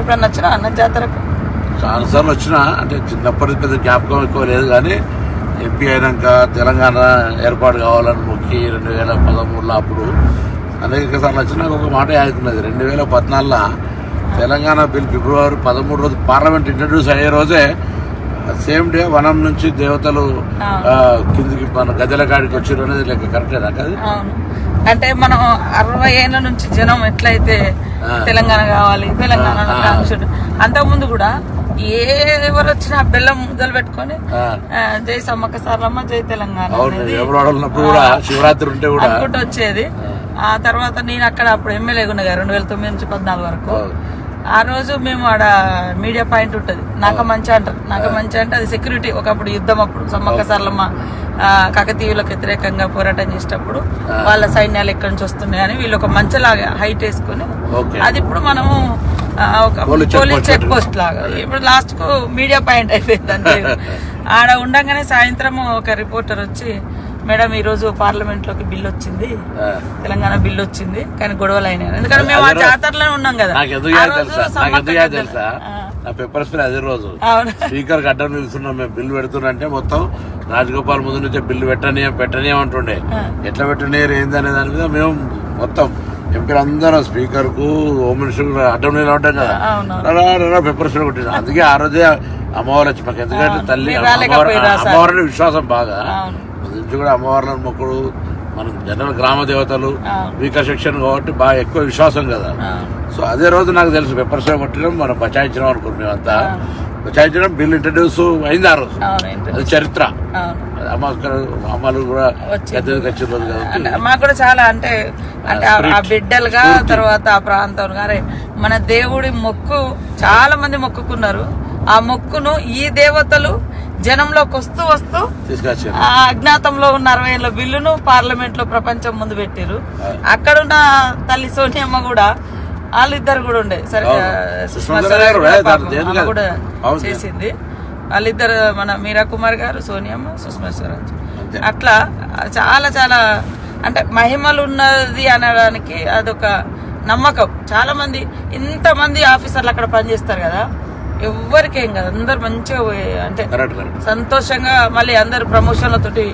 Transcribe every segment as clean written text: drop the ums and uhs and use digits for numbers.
ఎప్పుడన్నా వచ్చినా అన్న జాతరకు? చాలాసార్లు వచ్చినా, అంటే చిన్నప్పటి పెద్ద జ్ఞాపకం ఎక్కువ లేదు కానీ ఎంపీ అయినాక తెలంగాణ ఏర్పాటు కావాలని మొక్కి 2013లో అప్పుడు అనేక సార్లు వచ్చినాక ఒక మాట యాదుకున్నది. 2014లో తెలంగాణ బిల్ ఫిబ్రవరి 13 రోజు పార్లమెంట్ ఇంట్రడ్యూస్ అయ్యే రోజే సేమ్ డే వనం నుంచి దేవతలు కిందికి మన గద్దెల కాడికి వచ్చారు అనేది లెక్క కరెక్టేనా? కాదు, అంటే మనం 60 ఏళ్ళ నుంచి జనం ఎట్లయితే తెలంగాణ కావాలి తెలంగాణ అంతకుముందు కూడా ఎవరు వచ్చినా బెల్లం ముద్దలు పెట్టుకొని జై సమ్మక్క సారలమ్మ జై తెలంగాణ శివరాత్రి ఉంటే కూడా అనుకుంటూ వచ్చేది. ఆ తర్వాత నేను అక్కడ అప్పుడు ఎమ్మెల్యేగా ఉన్నా 2009 నుంచి 14 వరకు. ఆ రోజు మేము ఆడ మీడియా పాయింట్ ఉంటుంది, నాక మంచి అంటారు. నాక మంచి అంటే అది సెక్యూరిటీ. ఒకప్పుడు యుద్ధం అప్పుడు సమ్మక్క సారలమ్మ కాకతీయులకు వ్యతిరేకంగా పోరాటం చేసేటప్పుడు వాళ్ళ సైన్యాలు ఎక్కడి నుంచి వస్తున్నాయని వీళ్ళు ఒక మంచలాగా హైట్ వేసుకుని, అది ఇప్పుడు మనము ఒక పోలీస్ చెక్ పోస్ట్ లాగా ఇప్పుడు లాస్ట్ కు మీడియా పాయింట్ అయిపోయింది అంతే. ఆడ ఉండగానే సాయంత్రం ఒక రిపోర్టర్ వచ్చి, మేడం ఈ రోజు పార్లమెంట్ లోకి బిల్లు వచ్చింది, తెలంగాణ బిల్లు వచ్చింది కానీ గొడవలు అయినాయి. ఎందుకంటే మేము ఆ జాతరలో ఉన్నాం కదా. పేపర్ స్ప్రే అదే రోజు స్పీకర్ అడ్డం నిలుస్తున్నాం మేము, బిల్లు పెడుతున్నంటే మొత్తం రాజగోపాల్ ముందు నుంచే బిల్లు పెట్టనీయమంటుండే. ఎట్లా పెట్టనీయరు ఏంది అనే దాని మీద మేము మొత్తం ఎంపీలు అందరం స్పీకర్ కు హోమ్ మినిస్టర్ అడ్డం నీళ్ళు ఉంటాం కదా, పేపర్ స్ప్రే కొట్టిన. అందుకే ఆ రోజే అమ్మవారు వచ్చి మాకు, ఎందుకంటే తల్లి అమ్మవారిని విశ్వాసం బాగా నుంచి కూడా అమ్మవార్లను మొక్కుడు. మన జనరల్ గ్రామ దేవతలు వీకర్ సెక్షన్ కాబట్టి బాగా ఎక్కువ విశ్వాసం కదా. సో అదే రోజు నాకు తెలుసు పేపర్ స్ప్రే కొట్టడం మనం బచాయించడం అనుకుంటున్నాం. మేమంతా బచాయించడం బిల్ ఇంట్రడ్యూస్ అయింది ఆ రోజు, అది చరిత్ర. అమ్మలు కూడా మాకు కూడా చాలా అంటే ఆ బిడ్డలుగా తర్వాత ఆ ప్రాంతం గారే మన దేవుడి మొక్కు చాలా మంది మొక్కుకున్నారు. ఆ మొక్కును ఈ దేవతలు జనంలోకి వస్తూ వస్తూ అజ్ఞాతంలో ఉన్న 60 ఏళ్ల బిల్లును పార్లమెంట్ లో ప్రపంచం ముందు పెట్టారు. అక్కడున్న తల్లి సోనియమ్మ కూడా వాళ్ళిద్దరు కూడా ఉండే, సరే సుష్మా స్వరాజ్ కూడా చేసింది. వాళ్ళిద్దరు మన మీరా కుమార్ గారు, సోనియమ్మ, సుష్మా స్వరాజ్. అట్లా చాలా చాలా అంటే మహిమలు ఉన్నది అనడానికి అదొక నమ్మకం. చాలా మంది ఇంతమంది ఆఫీసర్లు అక్కడ పనిచేస్తారు కదా, ఎవ్వరికేం కదా, అందరు మంచిగా అంటే సంతోషంగా మళ్ళీ అందరు ప్రమోషన్లతోటి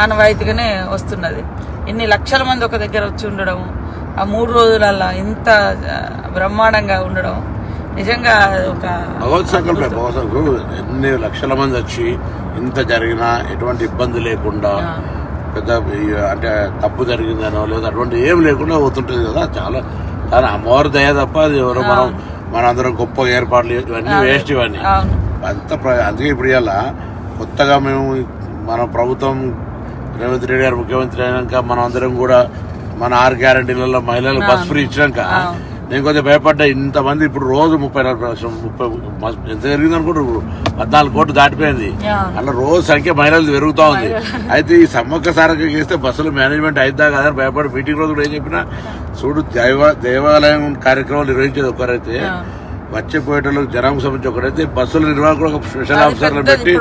ఆనవాయితీగానే వస్తున్నది. ఇన్ని లక్షల మంది ఒక దగ్గర వచ్చి ఉండడం, ఆ 3 రోజులల్లా ఇంత బ్రహ్మాండంగా ఉండడం నిజంగా ఒక ఎన్ని లక్షల మంది వచ్చి ఇంత జరిగినా ఎటువంటి ఇబ్బంది లేకుండా, పెద్ద అంటే తప్పు జరిగిందనో లేదా అటువంటి ఏం లేకుండా పోతుంటది కదా. చాలా చాలా అమ్మవారి దయ తప్ప అది ఎవరో మనందరం గొప్ప ఏర్పాట్లు ఇవన్నీ వేస్ట్, ఇవన్నీ అంత. అందుకే ఇప్పుడు ఇవాళ కొత్తగా మేము మన ప్రభుత్వం రేవంత్ రెడ్డి గారు ముఖ్యమంత్రి అయినాక మనం అందరం కూడా మన 6 గ్యారంటీలలో మహిళలకు బస్ ఫ్రీ ఇచ్చినాక నేను కొంచెం భయపడ్డా. ఇంతమంది ఇప్పుడు రోజు 30 ఎంత జరిగింది అనుకుంటారు, 14 కోట్లు దాటిపోయింది. అలా రోజు సంఖ్య మహిళలు పెరుగుతా ఉంది. అయితే ఈ సమ్మక్క సారక్క చేస్తే బస్సులు మేనేజ్మెంట్ అయిద్దా కదా అని భయపడి మీటింగ్ రోజు కూడా ఏం చెప్పినా, చూడు దేవాలయం కార్యక్రమాలు నిర్వహించేది ఒకరైతే, వచ్చేపోయేటోళ్ళకి జనానికి సంబంధించి ఒకరైతే, బస్సుల నిర్వాహకులు ఒక స్పెషల్ ఆఫీసర్లు పెట్టి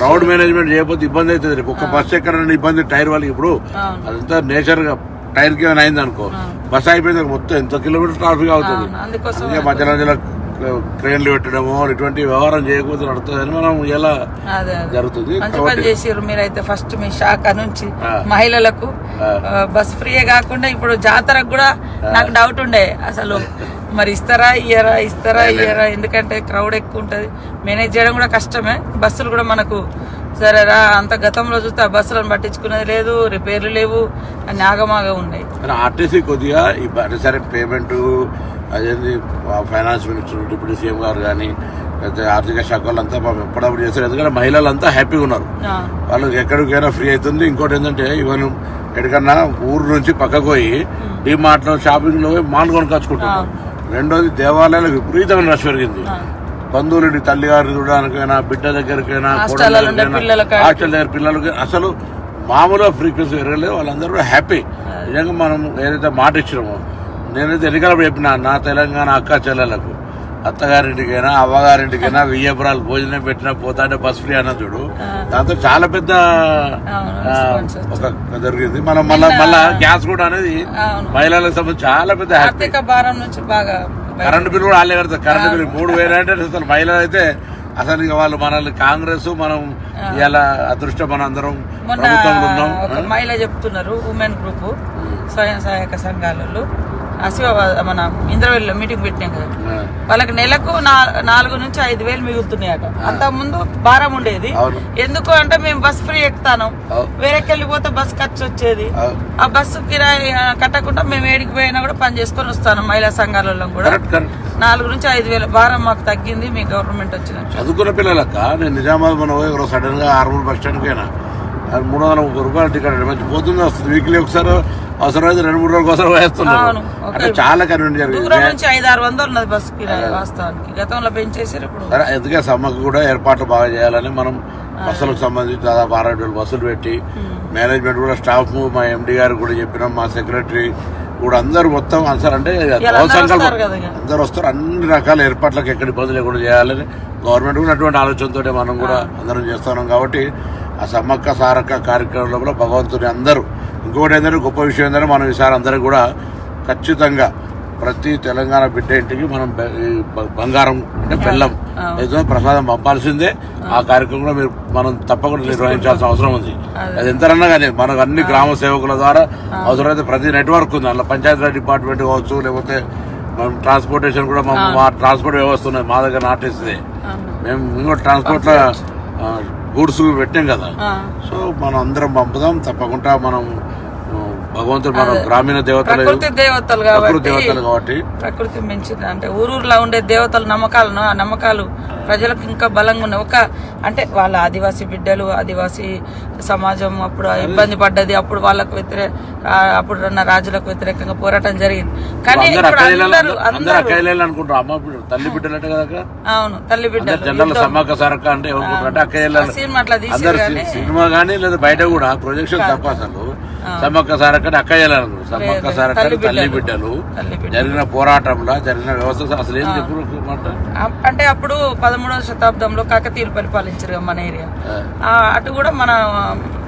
క్రౌడ్ మేనేజ్మెంట్ చేయకపోతే ఇబ్బంది అవుతుంది. రేపు ఒక బస్సు ఎక్కడైనా ఇబ్బంది టైర్ వాళ్ళకి, ఇప్పుడు అదంతా నేచర్ గా టైర్ కి అయింది అనుకో, బస్ అయిపోయింది మొత్తం ఎంత కిలోమీటర్ ట్రాఫిక్ అవుతుంది. మధ్య మధ్యలో ట్రైన్లు పెట్టడము ఇటువంటి వ్యవహారం చేయకపోతే నడుతుందని మనం ఎలా జరుగుతుంది. మీరైతే ఫస్ట్ మీ శాఖ నుంచి మహిళలకు బస్ ఫ్రీయే కాకుండా ఇప్పుడు జాతరకు కూడా నాకు డౌట్ ఉండే, అసలు మరి ఇస్తారా ఇయ్యరా ఎందుకంటే క్రౌడ్ ఎక్కువ ఉంటది, మేనేజ్ చేయడం కూడా కష్టమే. బస్సులు కూడా మనకు సరేరా అంత గతంలో చూస్తే ఆ బస్సులను పట్టించుకునేది లేదు, రిపేర్లు లేవు, అన్ని ఆగమాగా ఉన్నాయి. ఆర్టీసీ కొద్దిగా సరే పేమెంట్ అదేంటి ఫైనాన్స్ మినిస్టర్, డిప్యూటీ సీఎం గారు కానీ లేకపోతే ఆర్థిక శాఖ వాళ్ళంతా ఎప్పుడప్పుడు చేస్తారు. ఎందుకంటే మహిళలంతా హ్యాపీగా ఉన్నారు, వాళ్ళకి ఎక్కడికైనా ఫ్రీ అవుతుంది. ఇంకోటి ఏంటంటే ఇవన్నీ ఎక్కడికన్నా ఊరు నుంచి పక్కకు పోయి డిమార్ట్ లో షాపింగ్ లో మాల్ కొనుకొచ్చుకుంటున్నారు. రెండోది దేవాలయాలకు విపరీతమైన రష్ పెరిగింది. బంధువులు తల్లిగారిని చూడడానికైనా, బిడ్డ దగ్గరికైనా, హాస్టల్ దగ్గర పిల్లలకి అసలు మామూలుగా ఫ్రీక్వెన్సీ పెరగలేదు. వాళ్ళందరూ హ్యాపీ. నిజంగా మనం ఏదైతే మాట ఇచ్చినామో, నేనైతే ఎన్నికలప్పుడు చెప్పినా నా తెలంగాణ అక్క చెల్లెలకు అత్తగారింటికైనా అవ్వగారింటికైనా 1000 ఎకరాలు భోజనం పెట్టినా పోతాంటే బస్ ఫ్రీ అన్న చూడు, దాంతో చాలా పెద్ద ఒక జరిగింది. మనం మళ్ళా గ్యాస్ కూడా అనేది మహిళలకు సంబంధించి చాలా పెద్ద ఆర్థిక భారం నుంచి బాగా కరెంటు బిల్లు కూడా వాళ్ళే కడతారు. కరెంటు బిల్లు 3,000 అంటే అసలు మహిళలు అయితే అసలు ఇక వాళ్ళు మనల్ని కాంగ్రెస్ మనం ఇలా అదృష్టం మన అందరం ప్రభుత్వంలో ఉన్నాం. మహిళ చెప్తున్నారు ఉమెన్ గ్రూప్ స్వయం సహాయక సంఘాలలో మన ఇంద్రవెల్లిలో మీటింగ్ పెట్టినాం కదా, వాళ్ళకి నెలకు 4,000 నుంచి 5,000 మిగులుతున్నాయట. అంత ముందు భారం ఉండేది. ఎందుకు అంటే మేము బస్ ఫ్రీ ఎక్కుతాను, వేరేకి వెళ్ళిపోతే బస్ ఖర్చు వచ్చేది. ఆ బస్సు కిరాయి కట్టకుండా మేము ఏడికి పోయినా కూడా పని చేసుకొని వస్తాను. మహిళా సంఘాలలో కూడా 4,000 నుంచి 5,000 భారం మాకు తగ్గింది మీ గవర్నమెంట్ వచ్చిన. చదువుకున్న పిల్లలక్క నేను నిజామాబాద్ మనం సడన్ గా ఆర్మూర్ బస్ స్టాండ్ కైనా 330 రూపాయలు టికెట్ మంచి పోతుంది వస్తుంది. వీక్లీ ఒకసారి అవసరం అయితే 2-3 రోజుల కోసం వేస్తున్నారు. అంటే చాలా కన్వీనియంట్ జరిగింది. 500-600 ఉన్నది బస్ కిరాయి వాస్తవానికి, గతంలో పెంచేసారు. ఇప్పుడు ఎందుకే సమ్మకు కూడా ఏర్పాట్లు బాగా చేయాలని మనం బస్సులకు సంబంధించి దాదాపు 6-7 బస్సులు పెట్టి మేనేజ్మెంట్ కూడా స్టాఫ్ మా ఎండి గారు కూడా చెప్పినాం, మా సెక్రటరీ కూడా అందరు మొత్తం అసలు అంటే అందరు వస్తారు. అన్ని రకాల ఏర్పాట్లకు ఎక్కడ ఇబ్బంది లేకుండా చేయాలని గవర్నమెంట్ కూడా అటువంటి ఆలోచనతో మనం కూడా అందరం చేస్తున్నాం. కాబట్టి ఆ సమ్మక్క సారక్క కార్యక్రమంలో కూడా భగవంతుని అందరూ ఇంకొకటి ఏంటంటే గొప్ప విషయం ఏంటంటే మనం ఈసారి అందరికి కూడా ఖచ్చితంగా ప్రతి తెలంగాణ బిడ్డ ఇంటికి మనం బంగారం అంటే బెల్లం ఏదైనా ప్రసాదం పంపాల్సిందే. ఆ కార్యక్రమంలో మనం తప్పకుండా నిర్వహించాల్సిన అవసరం ఉంది. అది ఎంతరన్నా కానీ మనకు అన్ని గ్రామ సేవకుల ద్వారా అవసరమైతే ప్రతి నెట్వర్క్ ఉంది. అందులో పంచాయతీరాజ్ డిపార్ట్మెంట్ కావచ్చు, లేకపోతే మనం ట్రాన్స్పోర్టేషన్ కూడా మా ట్రాన్స్పోర్ట్ వ్యవస్థ ఉన్నది మా దగ్గర నాటేస్తుంది. మేము ఇంకో ట్రాన్స్పోర్ట్ లో గూడ్స్ పెట్టాం కదా. సో మనం అందరం పంపుదాం తప్పకుండా. మనం భగవంతుడు మన గ్రామీణ దేవతలు కాబట్టి ప్రకృతి మించింది అంటే ఊరూరులో ఉండే దేవతల నమ్మకాలను ఆ నమ్మకాలు ప్రజలకు ఇంకా బలంగా ఉన్నాయి. అంటే వాళ్ళ ఆదివాసీ బిడ్డలు ఆదివాసీ సమాజం అప్పుడు ఇబ్బంది పడ్డది. అప్పుడు వాళ్ళకు అప్పుడు రాజులకు వ్యతిరేకంగా పోరాటం జరిగింది. కానీ తల్లి బిడ్డలు అంటే కదా. అవును, తల్లి బిడ్డలు జనరల్ సమ్మక్క సారక్క అంటే సినిమా అట్లా సినిమా కానీ లేదా బయట కూడా ప్రొజెక్షన్ తప్ప అసలు సమ్మక్క సారక్క అక్క చేయాలనుకుంటు. సమ్మక్క సారక్క తల్లి బిడ్డలు జరిగిన పోరాటంలో జరిగిన వ్యవస్థ అసలు ఏం చెప్పు అంటే అప్పుడు 13వ శతాబ్దంలో కాకతీయులు పరిపాలించారు మన ఏరియా. అటు కూడా మన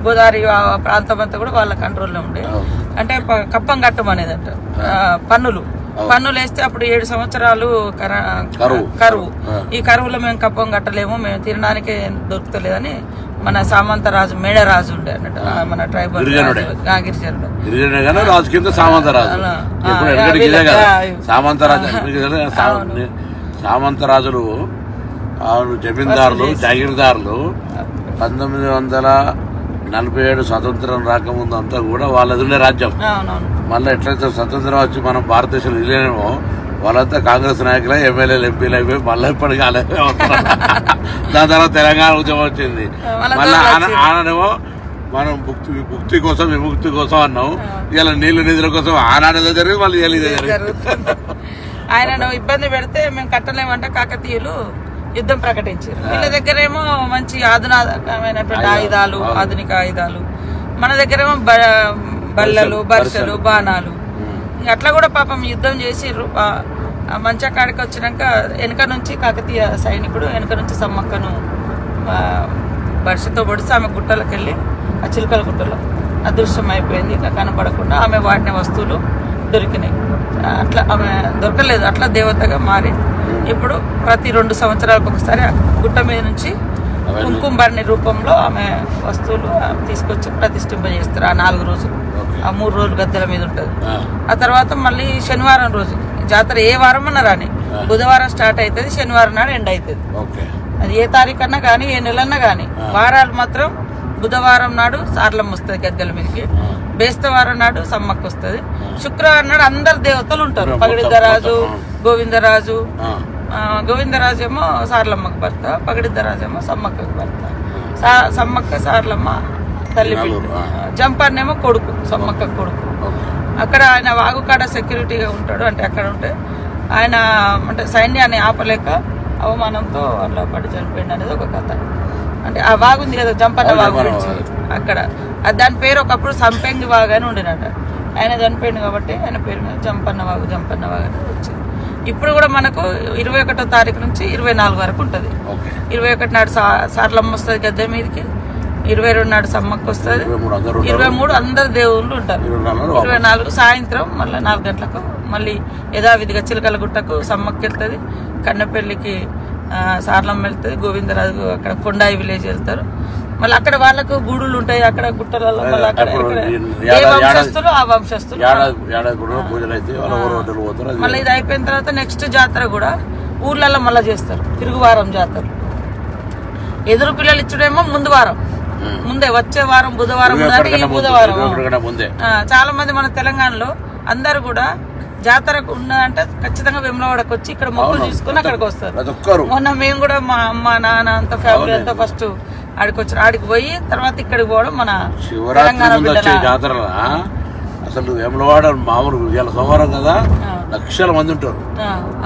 గోదావరి ప్రాంతం అంతా కూడా వాళ్ళ కంట్రోల్లో ఉండే. అంటే కప్పం కట్టం అనేది అంట పన్నులు వేస్తే అప్పుడు 7 సంవత్సరాలు కరువు. ఈ కరువులో మేము కప్పం కట్టలేము, మేము తినడానికే దొరుకుతలేదని మన సామంతరాజు మేడరాజు ఉండే అన్నట్టు మన ట్రైబల్ గిరిజనుడు రాజు కింద సామంతరాజులు జమీందారులు జాగీర్దారులు 1947 స్వతంత్రం రాకముందు అంతా కూడా వాళ్ళది ఉండే రాజ్యం. మళ్ళీ ఎట్లయితే స్వతంత్రం వచ్చి మనం భారతదేశంలో విలీనమో వాళ్ళంతా కాంగ్రెస్ నాయకులు ఎమ్మెల్యేలు ఎంపీలు అయిపోయి మళ్ళీ ఇప్పటికీ అలాగే అవుతున్నారు. దాని తర్వాత తెలంగాణ ఉద్యమం వచ్చింది. మళ్ళీ ఆనాడేమో మనం ముక్తి కోసం విముక్తి కోసం అన్నాం. ఇలా నీళ్లు నిధుల కోసం ఆనాడేదో జరిగింది, మళ్ళీ ఇదే జరిగింది. ఆయనను ఇబ్బంది పెడితే మేము కట్టలేమంటే కాకతీయులు యుద్ధం ప్రకటించారు. వీళ్ళ దగ్గరేమో మంచి ఆధునికమైనటువంటి ఆయుధాలు, ఆధునిక ఆయుధాలు, మన దగ్గరేమో బల్లలు, బర్షలు, బాణాలు. అట్లా కూడా పాపం యుద్ధం చేసిర్రు. మంచా కాడికి వచ్చినాక వెనక నుంచి కాకతీయ సైనికుడు వెనక నుంచి సమ్మక్కను బర్షతో పొడిచి ఆమె గుట్టలకు వెళ్ళి ఆ చిలుకల గుట్టలో అదృశ్యం అయిపోయింది. ఇక కనపడకుండా ఆమె వాడిన వస్తువులు దొరికినాయి. అట్లా ఆమె దొరకలేదు, అట్లా దేవతగా మారి ఇప్పుడు ప్రతి 2 సంవత్సరాలకు ఒకసారి గుట్ట మీద నుంచి కుంకుమబర్ణి రూపంలో ఆమె వస్తువులు తీసుకొచ్చి ప్రతిష్ఠింపజేస్తారు. ఆ 4 రోజులు, ఆ 3 రోజులు గద్దెల మీద ఉంటుంది. ఆ తర్వాత మళ్ళీ శనివారం రోజు జాతర ఏ వారం అన్నా రాని, బుధవారం స్టార్ట్ అవుతుంది, శనివారం నాడు ఎండ్ అవుతుంది. అది ఏ తారీఖు అన్నా కానీ ఏ నెలన్నా కానీ. వారాలు మాత్రం బుధవారం నాడు సార్లమ్మ వస్తుంది గద్దెల మీదకి, బేస్తవారం నాడు సమ్మక్క వస్తుంది, శుక్రవారం నాడు అందరు దేవతలు ఉంటారు. పగడిద్దరాజు, గోవిందరాజు. గోవిందరాజు ఏమో సార్లమ్మకు భర్త, పగడిద్దరాజు ఏమో సమ్మక్కకు భర్త. సమ్మక్క సార్లమ్మ తల్లి బిడ్డ, జంపన్నేమో కొడుకు, సమ్మక్క కొడుకు. అక్కడ ఆయన వాగుకాడ సెక్యూరిటీగా ఉంటాడు. అంటే అక్కడ ఉంటే ఆయన అంటే సైన్యాన్ని ఆపలేక అవమానంతో అట్లా పడి చనిపోయింది అనేది ఒక కథ. అంటే ఆ వాగుంది కదా జంపన్న వాగు గురించి, అక్కడ దాని పేరు ఒకప్పుడు సంపెంగి వాగు అని ఉండినట. ఆయన చనిపోయింది కాబట్టి ఆయన పేరు మీద జంపన్న వాగు అని వచ్చింది. ఇప్పుడు కూడా మనకు 21వ తారీఖు నుంచి 24 వరకు ఉంటుంది. 21 నాడు సార్లమ్మ వస్తుంది గద్దె మీదకి, 22 నాడు సమ్మక్క వస్తుంది. 23 అందరు దేవుళ్ళు ఉంటారు. 24 సాయంత్రం మళ్ళీ 4 గంటలకు మళ్ళీ యథావిధిగా చిలకల గుట్టకు సమ్మక్క వెళ్తుంది. కన్నపల్లికి సార్లమ్మ వెళ్తుంది. గోవిందరాజు అక్కడ కొండాయి విలేజ్ వెళ్తారు. మళ్ళీ అక్కడ వాళ్ళకు గూడులు ఉంటాయి. అక్కడ గుట్టలలో వంశస్థులు ఆ వంశస్థులు మళ్ళీ ఇది అయిపోయిన తర్వాత నెక్స్ట్ జాతర కూడా ఊర్లలో మళ్ళీ చేస్తారు. తిరుగువారం జాతర. ఎదురు పిల్లలు ఇచ్చుడేమో ముందు వారం ముందే, వచ్చే వారం బుధవారం ఈ బుధవారం. చాలా మంది మన తెలంగాణలో అందరు కూడా జాతరకు ఉన్నదంటే ఖచ్చితంగా వేములవాడకు వచ్చి ఇక్కడ మొక్కులు తీసుకుని అక్కడికి వస్తారు. మొన్న మేము కూడా మా అమ్మ నాన్న అంతా ఫ్యామిలీ అంతా ఫస్ట్ ఆడికి వచ్చారు. ఆడికి పోయి తర్వాత ఇక్కడికి పోవడం మన శివరాత్రి జాతర. అసలు వేములవాడ మామూలు సోమవారం కదా, లక్షల మంది ఉంటారు.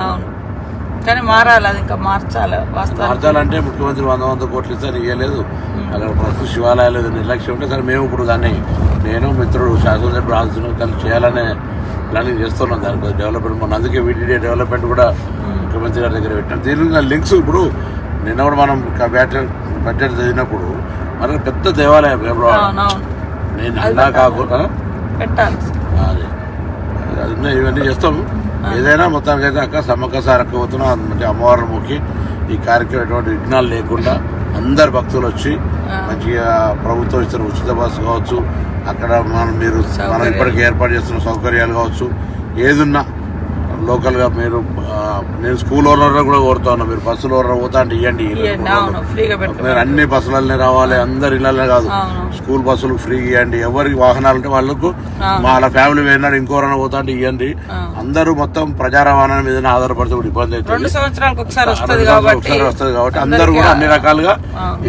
అవును, కానీ మారాలి, అది ఇంకా మార్చాలంటే ముఖ్యమంత్రి 100 కోట్లు ఇస్తారు, ఇవ్వలేదు. అక్కడ ప్రస్తుత శివాలయాలు నిర్లక్ష్యం ఉంటే సరే మేము ఇప్పుడు దాన్ని నేను మిత్రుడు శాసనసభ్యుడు రాజును కలిసి చేయాలనే ప్లానింగ్ చేస్తున్నాం. దానికి డెవలప్మెంట్ మన అందుకే వీటిడే డెవలప్మెంట్ కూడా ముఖ్యమంత్రి గారి దగ్గర పెట్టాం. దీని లింక్స్ ఇప్పుడు నిన్న కూడా మనం బడ్జెట్ చదివినప్పుడు మనకు పెద్ద దేవాలయం నేను అన్నా కాకుండా అదే ఇవన్నీ చేస్తాము. ఏదైనా మొత్తానికి అయితే అక్క సమ్మక్క సారక్క పోతున్నాం. మంచి అమ్మవారిని మొక్కి ఈ కార్యక్రమం ఎటువంటి విఘ్నాలు లేకుండా అందరు భక్తులు వచ్చి మంచిగా ప్రభుత్వం ఇస్తున్న ఉచిత బస్సు కావచ్చు, అక్కడ మనం ఇప్పటికీ ఏర్పాటు చేస్తున్న సౌకర్యాలు కావచ్చు, ఏదున్నా లోకల్ గా నేను స్కూల్ ఓనర్ కూడా కోరుతా ఉన్నా, మీరు బస్సులో పోతా అంటే ఇవ్వండి. మీరు అన్ని బస్సులనే రావాలి, అందరు ఇళ్ళనే కాదు, స్కూల్ బస్సులు ఫ్రీ ఇవ్వండి. ఎవరికి వాహనాలు ఉంటే వాళ్ళకు వాళ్ళ ఫ్యామిలీ పోయినాడు ఇంకోరైనా పోతా అంటే ఇవ్వండి. అందరూ మొత్తం ప్రజా రవాణా మీద ఆధారపడితే కూడా ఇబ్బంది అవుతుంది. 2 సంవత్సరాలకు ఒకసారి వస్తుంది కాబట్టి అందరూ కూడా అన్ని రకాలుగా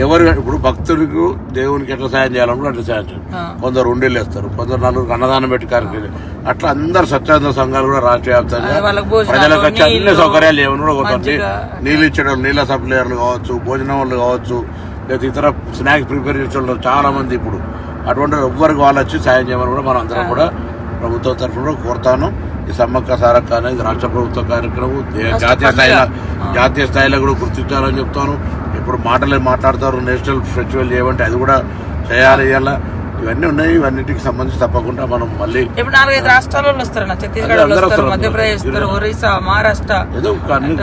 ఎవరు ఇప్పుడు భక్తులకు దేవునికి ఎట్లా సాయం చేయాలనుకుంటే అట్లా సాయం చేయాలి. కొందరు ఉండేళ్ళు వేస్తారు, కొందరు 4 అన్నదానం పెట్టి కార్యక్రమం. అట్లా అందరు స్వచ్ఛంద సంఘాలు కూడా రాష్ట్ర వ్యాప్తంగా ప్రజలకు వచ్చి అన్ని సౌకర్యాలు ఏమైనా కూడా కొట్టండి. నీళ్ళు ఇచ్చడం, నీళ్ళ సప్లయర్లు కావచ్చు, భోజనం వాళ్ళు కావచ్చు, లేదా ఇతర స్నాక్స్ ప్రిపేర్ చేసే చాలా మంది ఇప్పుడు అటువంటి ఎవ్వరికి వాళ్ళు వచ్చి సాయం చేయమని కూడా మనం అందరం కూడా ప్రభుత్వం తరఫున కోరుతాను. ఈ సమ్మక్క సారక్క అనేది రాష్ట్ర ప్రభుత్వ కార్యక్రమం జాతీయ స్థాయిలో కూడా గుర్తించాలని చెప్తాను. ఇప్పుడు మాట్లాడతారు నేషనల్ ఫెస్టివల్ చేయమంటే అది కూడా చేయాలి. ఇలా ఇవన్నీ ఉన్నాయి. ఇవన్నిటికి సంబంధించి తప్పకుండా మనం మళ్ళీ ఇప్పుడు 4-5 రాష్ట్రాలలో వస్తారు. ఛత్తీస్గఢ్, మధ్యప్రదేశ్, ఒరిస్సా, మహారాష్ట్ర, ఏదో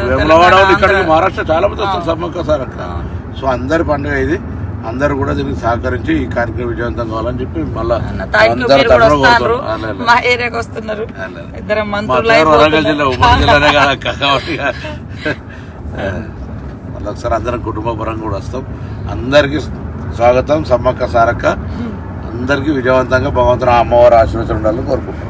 వేములవాడ ఇక్కడికి మహారాష్ట్ర చాలా మంది వస్తారు సమ్మక్క సారక్క. సో అందరి పండుగ ఇది. అందరు కూడా దీనికి సహకరించి ఈ కార్యక్రమం విజయవంతం కావాలని చెప్పి మళ్ళా మా ఏరియాకి వస్తున్నారు. వరంగల్ జిల్లా ఉమ్మడి జిల్లానే కదా కాబట్టి మళ్ళీ ఒకసారి అందరం కుటుంబ పరంగా కూడా వస్తాం. అందరికి స్వాగతం. సమ్మక్క సారక్క అందరికీ విజయవంతంగా భగవంతుని అమ్మవారి ఆశీర్వచనం ఉండాలని కోరుకుంటాం.